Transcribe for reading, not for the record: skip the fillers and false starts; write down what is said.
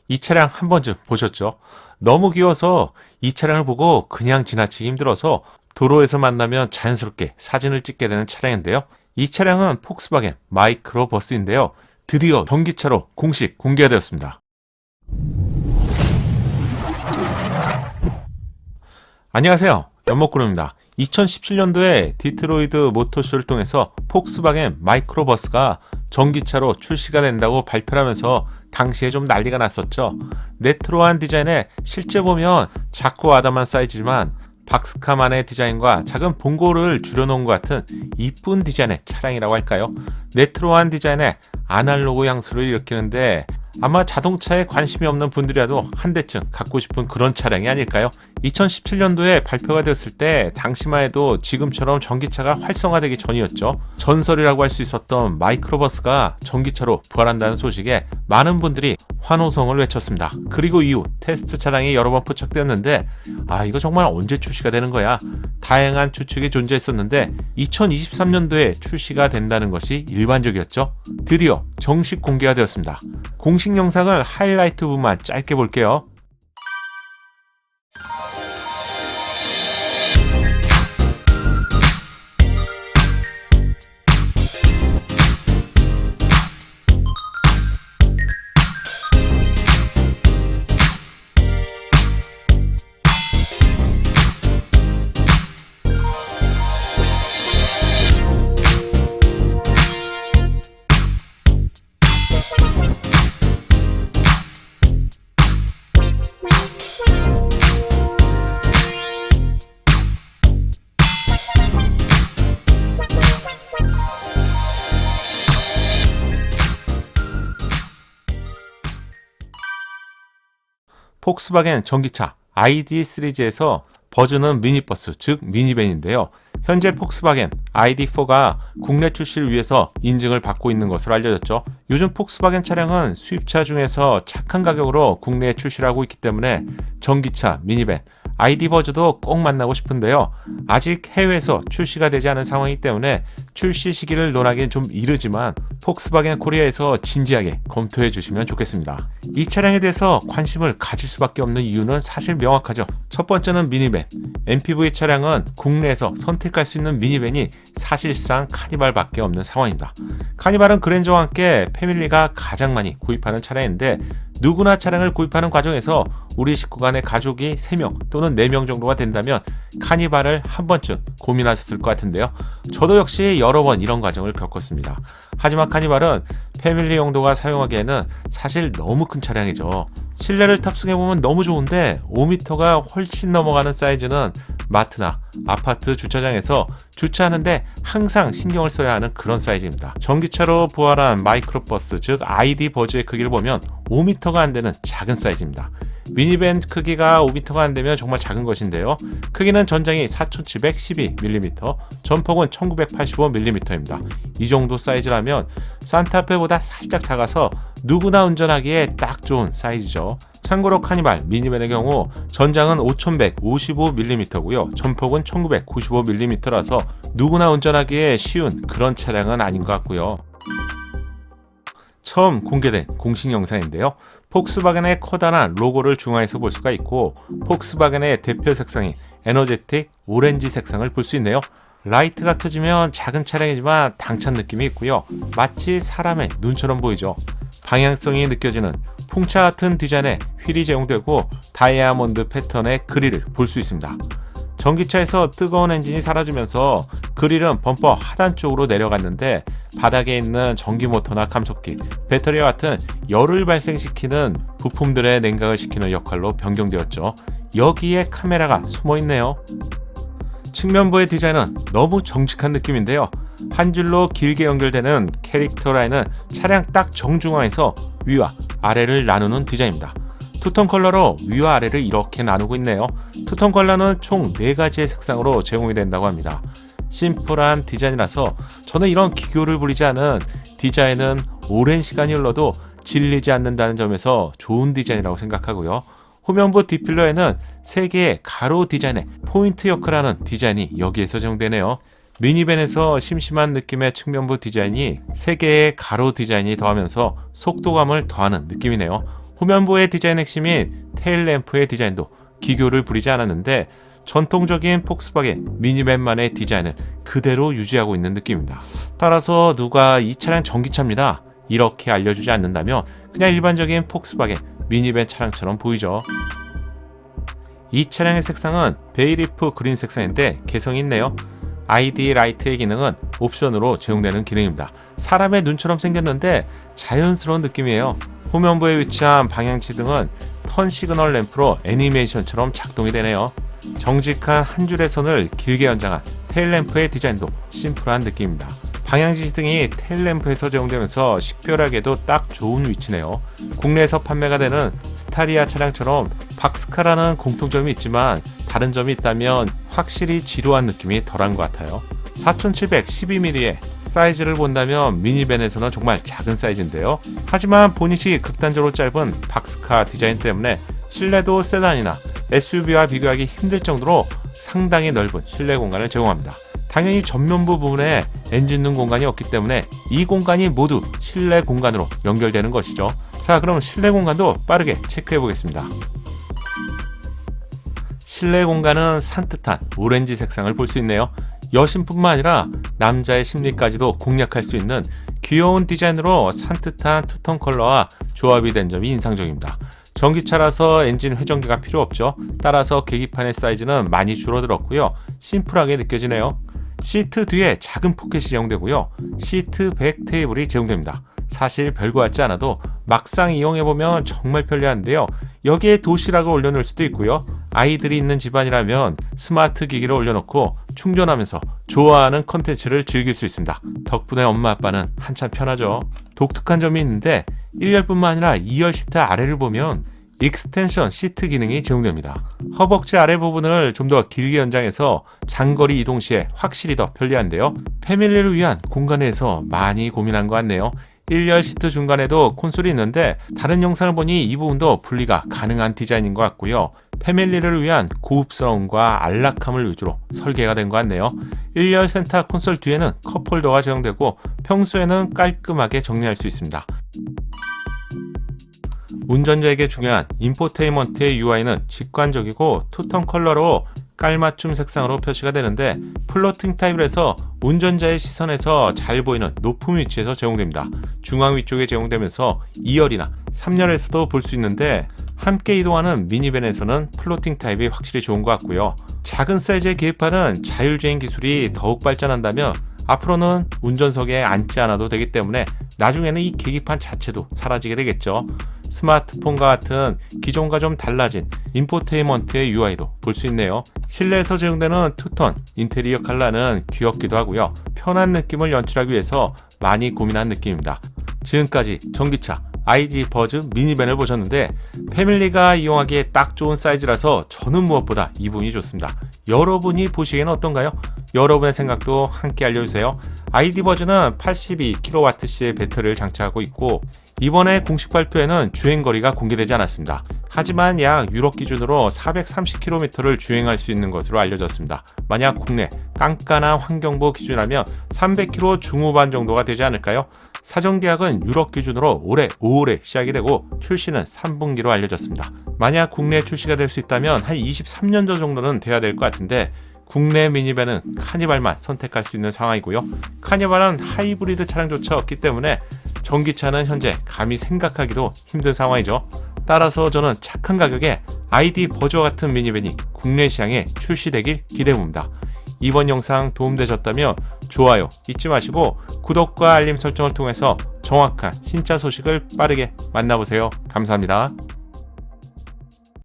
이 차량 한 번쯤 보셨죠? 너무 귀여워서 이 차량을 보고 그냥 지나치기 힘들어서 도로에서 만나면 자연스럽게 사진을 찍게 되는 차량인데요. 이 차량은 폭스바겐 마이크로 버스인데요. 드디어 전기차로 공식 공개가 되었습니다. 안녕하세요. 연목구름입니다. 2017년도에 디트로이트 모터쇼를 통해서 폭스바겐 마이크로버스가 전기차로 출시가 된다고 발표를 하면서 당시에 좀 난리가 났었죠. 레트로한 디자인에 실제 보면 작고 아담한 사이즈지만 박스카만의 디자인과 작은 봉고를 줄여놓은 것 같은 이쁜 디자인의 차량이라고 할까요? 레트로한 디자인에 아날로그 향수를 일으키는데 아마 자동차에 관심이 없는 분들이라도 한 대쯤 갖고 싶은 그런 차량이 아닐까요? 2017년도에 발표가 되었을 때 당시만 해도 지금처럼 전기차가 활성화되기 전이었죠. 전설이라고 할 수 있었던 마이크로버스가 전기차로 부활한다는 소식에 많은 분들이 환호성을 외쳤습니다. 그리고 이후 테스트 차량이 여러 번 포착되었는데 이거 정말 언제 출시가 되는 거야? 다양한 추측이 존재했었는데 2023년도에 출시가 된다는 것이 일반적이었죠. 드디어 정식 공개가 되었습니다. 공식 영상을 하이라이트 부분만 짧게 볼게요. 폭스바겐 전기차 ID 시리즈에서 버즈는 미니버스, 즉 미니밴인데요. 현재 폭스바겐 ID4가 국내 출시를 위해서 인증을 받고 있는 것으로 알려졌죠. 요즘 폭스바겐 차량은 수입차 중에서 착한 가격으로 국내에 출시를 하고 있기 때문에 전기차, 미니밴, ID 버즈도 꼭 만나고 싶은데요. 아직 해외에서 출시가 되지 않은 상황이기 때문에 출시 시기를 논하기엔 좀 이르지만 폭스바겐 코리아에서 진지하게 검토해 주시면 좋겠습니다. 이 차량에 대해서 관심을 가질 수밖에 없는 이유는 사실 명확하죠. 첫 번째는 미니밴. MPV 차량은 국내에서 선택할 수 있는 미니밴이 사실상 카니발밖에 없는 상황입니다. 카니발은 그랜저와 함께 패밀리가 가장 많이 구입하는 차량인데 누구나 차량을 구입하는 과정에서 우리 식구 간의 가족이 3명 또는 4명 정도가 된다면 카니발을 한 번쯤 고민하셨을 것 같은데요. 저도 역시 여러 번 이런 과정을 겪었습니다. 하지만 카니발은 패밀리 용도가 사용하기에는 사실 너무 큰 차량이죠. 실내를 탑승해보면 너무 좋은데 5m가 훨씬 넘어가는 사이즈는 마트나 아파트 주차장에서 주차하는데 항상 신경을 써야 하는 그런 사이즈입니다. 전기차로 부활한 마이크로버스, 즉 ID 버즈의 크기를 보면 5m가 안 되는 작은 사이즈입니다. 미니밴 크기가 5m가 안 되면 정말 작은 것인데요. 크기는 전장이 4712mm, 전폭은 1985mm입니다. 이 정도 사이즈라면 산타페보다 살짝 작아서 누구나 운전하기에 딱 좋은 사이즈죠. 참고로 카니발 미니밴의 경우 전장은 5155mm고요. 전폭은 1995mm라서 누구나 운전하기에 쉬운 그런 차량은 아닌 것 같고요. 처음 공개된 공식 영상인데요. 폭스바겐의 커다란 로고를 중앙에서 볼 수가 있고 폭스바겐의 대표 색상인 에너제틱 오렌지 색상을 볼 수 있네요. 라이트가 켜지면 작은 차량이지만 당찬 느낌이 있고요. 마치 사람의 눈처럼 보이죠. 방향성이 느껴지는 풍차 같은 디자인의 휠이 제공되고 다이아몬드 패턴의 그릴을 볼 수 있습니다. 전기차에서 뜨거운 엔진이 사라지면서 그릴은 범퍼 하단 쪽으로 내려갔는데 바닥에 있는 전기 모터나 감속기, 배터리와 같은 열을 발생시키는 부품들의 냉각을 시키는 역할로 변경되었죠. 여기에 카메라가 숨어 있네요. 측면부의 디자인은 너무 정직한 느낌인데요. 한 줄로 길게 연결되는 캐릭터 라인은 차량 딱 정중앙에서 위와 아래를 나누는 디자인입니다. 투톤 컬러로 위와 아래를 이렇게 나누고 있네요. 투톤 컬러는 총 4가지의 색상으로 제공이 된다고 합니다. 심플한 디자인이라서 저는 이런 기교를 부리지 않은 디자인은 오랜 시간이 흘러도 질리지 않는다는 점에서 좋은 디자인이라고 생각하고요. 후면부 뒷필러에는 3개의 가로 디자인의 포인트 역할을 하는 디자인이 여기에서 제공되네요. 미니밴에서 심심한 느낌의 측면부 디자인이 3개의 가로 디자인이 더하면서 속도감을 더하는 느낌이네요. 후면부의 디자인 핵심인 테일램프의 디자인도 기교를 부리지 않았는데 전통적인 폭스바겐 미니밴만의 디자인을 그대로 유지하고 있는 느낌입니다. 따라서 누가 이 차량 전기차입니다 이렇게 알려주지 않는다면 그냥 일반적인 폭스바겐 미니밴 차량처럼 보이죠. 이 차량의 색상은 베이리프 그린 색상인데 개성이 있네요. ID 라이트의 기능은 옵션으로 제공되는 기능입니다. 사람의 눈처럼 생겼는데 자연스러운 느낌이에요. 후면부에 위치한 방향지등은 턴 시그널 램프로 애니메이션처럼 작동이 되네요. 정직한 한 줄의 선을 길게 연장한 테일램프의 디자인도 심플한 느낌입니다. 방향지등이 테일램프에서 제공되면서 식별하기에도 딱 좋은 위치네요. 국내에서 판매가 되는 스타리아 차량처럼 박스카라는 공통점이 있지만 다른 점이 있다면 확실히 지루한 느낌이 덜한 것 같아요. 4712mm의 사이즈를 본다면 미니밴에서는 정말 작은 사이즈인데요. 하지만 보닛이 극단적으로 짧은 박스카 디자인 때문에 실내도 세단이나 SUV와 비교하기 힘들 정도로 상당히 넓은 실내 공간을 제공합니다. 당연히 전면부 부분에 엔진룸 공간이 없기 때문에 이 공간이 모두 실내 공간으로 연결되는 것이죠. 자, 그럼 실내 공간도 빠르게 체크해 보겠습니다. 실내 공간은 산뜻한 오렌지 색상을 볼 수 있네요. 여심뿐만 아니라 남자의 심리까지도 공략할 수 있는 귀여운 디자인으로 산뜻한 투톤 컬러와 조합이 된 점이 인상적입니다. 전기차라서 엔진 회전기가 필요 없죠. 따라서 계기판의 사이즈는 많이 줄어들었고요. 심플하게 느껴지네요. 시트 뒤에 작은 포켓이 제공되고요. 시트 백 테이블이 제공됩니다. 사실 별거 같지 않아도 막상 이용해보면 정말 편리한데요. 여기에 도시락을 올려놓을 수도 있고요. 아이들이 있는 집안이라면 스마트 기기를 올려놓고 충전하면서 좋아하는 컨텐츠를 즐길 수 있습니다. 덕분에 엄마 아빠는 한참 편하죠. 독특한 점이 있는데 1열뿐만 아니라 2열 시트 아래를 보면 익스텐션 시트 기능이 제공됩니다. 허벅지 아래 부분을 좀 더 길게 연장해서 장거리 이동 시에 확실히 더 편리한데요. 패밀리를 위한 공간에서 많이 고민한 것 같네요. 1열 시트 중간에도 콘솔이 있는데 다른 영상을 보니 이 부분도 분리가 가능한 디자인인 것 같고요. 패밀리를 위한 고급스러움과 안락함을 위주로 설계가 된 것 같네요. 1열 센터 콘솔 뒤에는 컵홀더가 제공되고 평소에는 깔끔하게 정리할 수 있습니다. 운전자에게 중요한 인포테인먼트의 UI는 직관적이고 투톤 컬러로 깔맞춤 색상으로 표시가 되는데 플로팅 타입이라서 운전자의 시선에서 잘 보이는 높은 위치에서 제공됩니다. 중앙 위쪽에 제공되면서 2열이나 3열에서도 볼 수 있는데 함께 이동하는 미니밴에서는 플로팅 타입이 확실히 좋은 것 같고요. 작은 사이즈의 계기판은 자율주행 기술이 더욱 발전한다면 앞으로는 운전석에 앉지 않아도 되기 때문에 나중에는 이 계기판 자체도 사라지게 되겠죠. 스마트폰과 같은 기존과 좀 달라진 인포테인먼트의 UI도 볼 수 있네요. 실내에서 제공되는 투톤 인테리어 컬러는 귀엽기도 하고요. 편한 느낌을 연출하기 위해서 많이 고민한 느낌입니다. 지금까지 전기차 ID 버즈 미니밴을 보셨는데 패밀리가 이용하기에 딱 좋은 사이즈라서 저는 무엇보다 이 부분이 좋습니다. 여러분이 보시기에는 어떤가요? 여러분의 생각도 함께 알려주세요. ID 버즈는 82kWh의 배터리를 장착하고 있고 이번에 공식 발표에는 주행거리가 공개되지 않았습니다. 하지만 약 유럽 기준으로 430km를 주행할 수 있는 것으로 알려졌습니다. 만약 국내 깐깐한 환경보 기준이라면 300km 중후반 정도가 되지 않을까요? 사전 계약은 유럽 기준으로 올해 5월에 시작이 되고 출시는 3분기로 알려졌습니다. 만약 국내 출시가 될 수 있다면 한 23년 전 정도는 돼야 될 것 같은데 국내 미니밴은 카니발만 선택할 수 있는 상황이고요. 카니발은 하이브리드 차량조차 없기 때문에 전기차는 현재 감히 생각하기도 힘든 상황이죠. 따라서 저는 착한 가격에 ID 버즈와 같은 미니밴이 국내 시장에 출시되길 기대해봅니다. 이번 영상 도움되셨다면 좋아요 잊지 마시고 구독과 알림 설정을 통해서 정확한 신차 소식을 빠르게 만나보세요. 감사합니다.